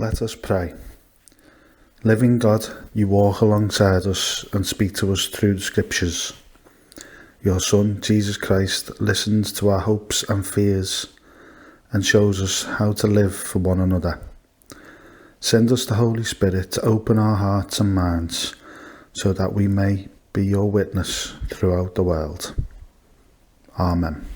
Let us pray. Living God, you walk alongside us and speak to us through the Scriptures. Your Son, Jesus Christ, listens to our hopes and fears and shows us how to live for one another. Send us the Holy Spirit to open our hearts and minds so that we may be your witness throughout the world. Amen.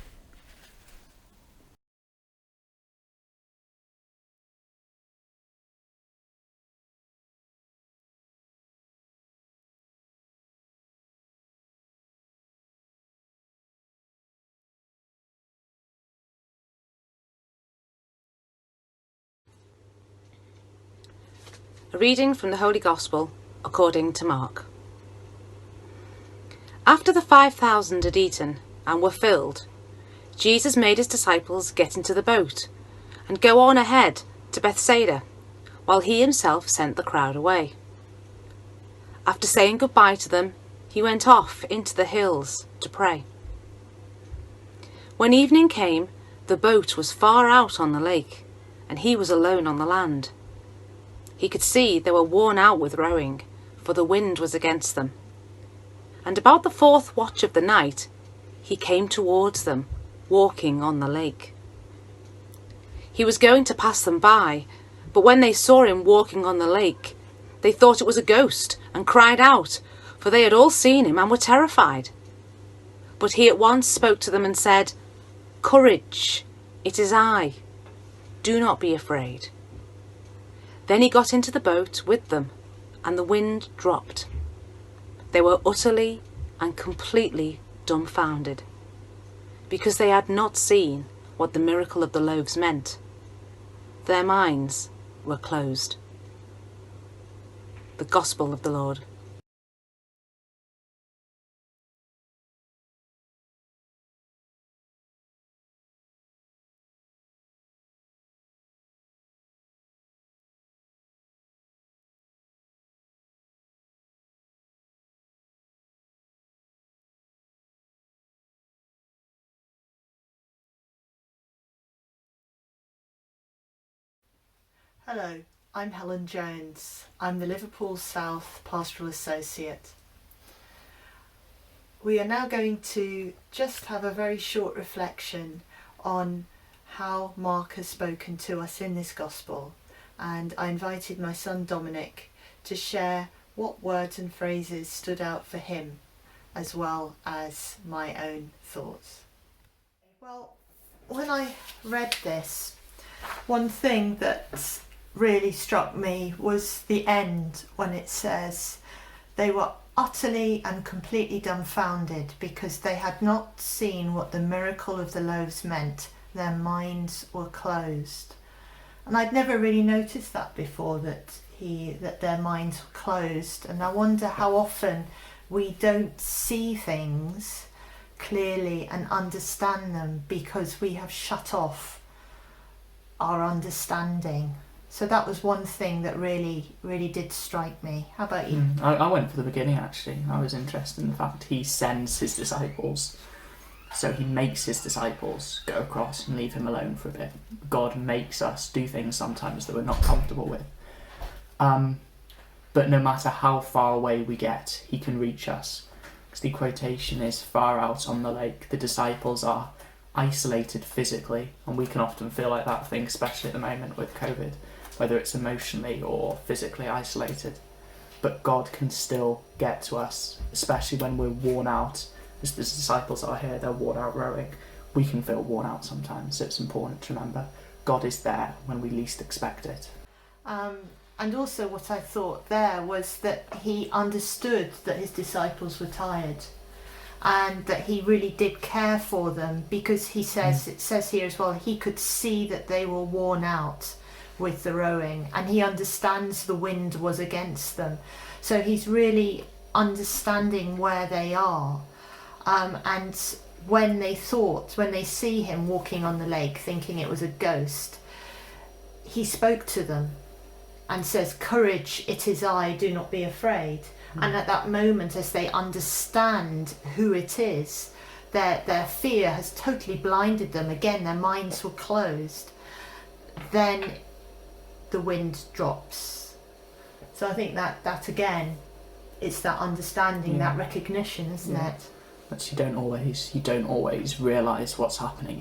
A reading from the Holy Gospel according to Mark. After the 5,000 had eaten and were filled, Jesus made his disciples get into the boat and go on ahead to Bethsaida, while he himself sent the crowd away. After saying goodbye to them, he went off into the hills to pray. When evening came, the boat was far out on the lake, and he was alone on the land. He could see they were worn out with rowing, for the wind was against them. And about the 4th watch of the night, he came towards them, walking on the lake. He was going to pass them by, but when they saw him walking on the lake, they thought it was a ghost and cried out, for they had all seen him and were terrified. But he at once spoke to them and said, "Courage, it is I. Do not be afraid." Then he got into the boat with them, and the wind dropped. They were utterly and completely dumbfounded, because they had not seen what the miracle of the loaves meant. Their minds were closed. The Gospel of the Lord. Hello, I'm Helen Jones. I'm the Liverpool South Pastoral Associate. We are now going to just have a very short reflection on how Mark has spoken to us in this Gospel, and I invited my son Dominic to share what words and phrases stood out for him, as well as my own thoughts. Well, when I read this, one thing that really struck me was the end, when it says they were utterly and completely dumbfounded because they had not seen what the miracle of the loaves meant. Their minds were closed. And I'd never really noticed that before, that their minds were closed. And I wonder how often we don't see things clearly and understand them because we have shut off our understanding. So that was one thing that really did strike me. How about you? I went for the beginning, actually. I was interested in the fact he sends his disciples. So he makes his disciples go across and leave him alone for a bit. God makes us do things sometimes that we're not comfortable with. But no matter how far away we get, he can reach us. Because the quotation is far out on the lake. The disciples are isolated physically, and we can often feel like that thing, especially at the moment with COVID, whether it's emotionally or physically isolated. But God can still get to us, especially when we're worn out. As the disciples are here, they're worn out rowing. We can feel worn out sometimes, so it's important to remember God is there when we least expect it. And also what I thought there was that he understood that his disciples were tired, and that he really did care for them, because he says, it says here as well, he could see that they were worn out with the rowing, and he understands the wind was against them. So he's really understanding where they are. And when they see him walking on the lake thinking it was a ghost, he spoke to them and says, "Courage, it is I, do not be afraid." And at that moment, as they understand who it is, their fear has totally blinded them. Again, their minds were closed. Then the wind drops. So I think that again, it's that understanding, that recognition, isn't it? But you don't always realise what's happening.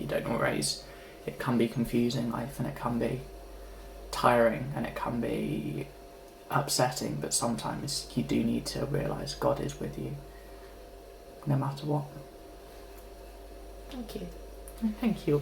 It can be confusing, life, and it can be tiring, and it can be upsetting, but sometimes you do need to realise God is with you, no matter what. Thank you. Thank you.